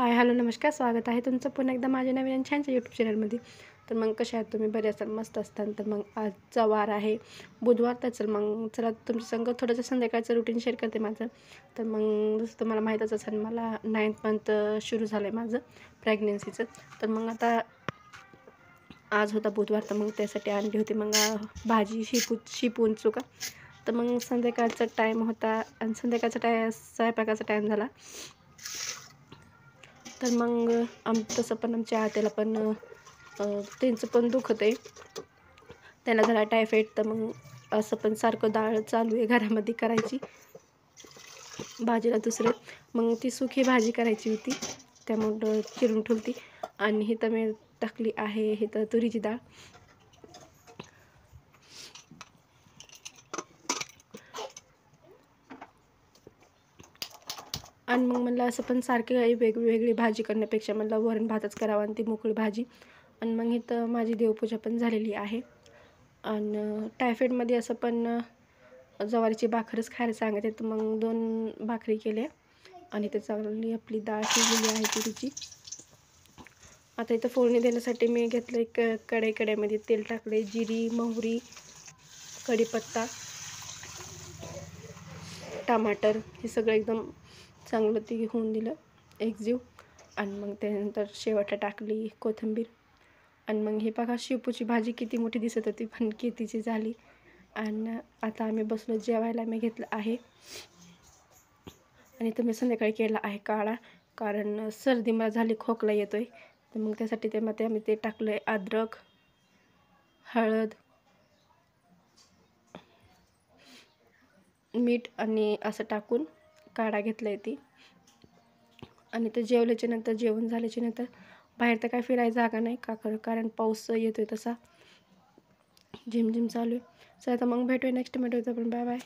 Hi hello नमस्कार, स्वागत आहे तुमचं पुन्हा एकदा माझ्या नवीन आणि छानच्या यूट्यूब चॅनलमध्ये. तर मग कशा आहात तुम्ही? बरे असाल, मस्त असताल. तर मग आजचा वार आहे बुधवार. तर चला तुमच्या संग थोडंसं संध्याकाळचं रुटीन शेअर करते माझं. तर मग जसं तुम्हाला माहीतच असेल, मला 9th मंथ सुरू झालं आहे माझं प्रेग्नेन्सीचं. तर मग आता आज होता बुधवार, तर मग त्यासाठी आणली होती मग भाजी शिपून चुका. तर मग संध्याकाळचा टाईम होता आणि संध्याकाळचा स्वयंपाकाचा टाईम झाला. तर मग तसं पण आमच्या आत्याला पण त्यांचं पण दुखत आहे, त्यांना झाला टायफॉईड. तर मग असं पण सारखं डाळ चालू आहे घरामध्ये करायची भाजीला दुसरं. मग ती सुकी भाजी करायची होती, त्यामुळं चिरून ठेवली. आणि ही तर मी टाकली आहे हे तर तुरीची डाळ. आणि मग मला असं पण सारखी वेगळी भाजी करण्यापेक्षा मला वरण भातच करावा आणि ती मोकळी भाजी. आणि मग इथं माझी देवपूजा पण झालेली आहे. आणि टायफॉईडमध्ये असं पण ज्वारीची भाकरच खायला सांगते. तर मग 2 भाकरी केल्या आणि ते चांगली आपली डाळ शिजलेली आहे तुरीची. आता इथं फोडणी देण्यासाठी मी घेतलं एक कढईमध्ये तेल टाकले, जिरी, मोहरी, कढीपत्ता, टमाटर हे सगळं एकदम चांगलं ती होऊन दिलं एकजीव. आणि मग त्यानंतर शेवटला टाकली कोथिंबीर. आणि मग हे बघा, शेपूची भाजी किती मोठी दिसत होती पण कितीची झाली. आणि आता आम्ही बसलो जेवायला. मी घेतलं आहे आणि तुम्ही संध्याकाळी केला आहे काढा, कारण सर्दी मला झाली, खोकला येतोय. तर मग त्यासाठी त्यामध्ये आम्ही ते टाकलं आहे अद्रक, हळद, मीठ आणि असं टाकून काढा घेतला आहे ती. आणि ते जेवल्याच्या नंतर, जेवण झाल्याच्या नंतर बाहेर तर काय फिरायला जागा नाही कारण पाऊस येतोय तसा झिमझिम चालू आहे. चला तर मग भेटूया नेक्स्ट व्हिडिओ. पण बाय बाय.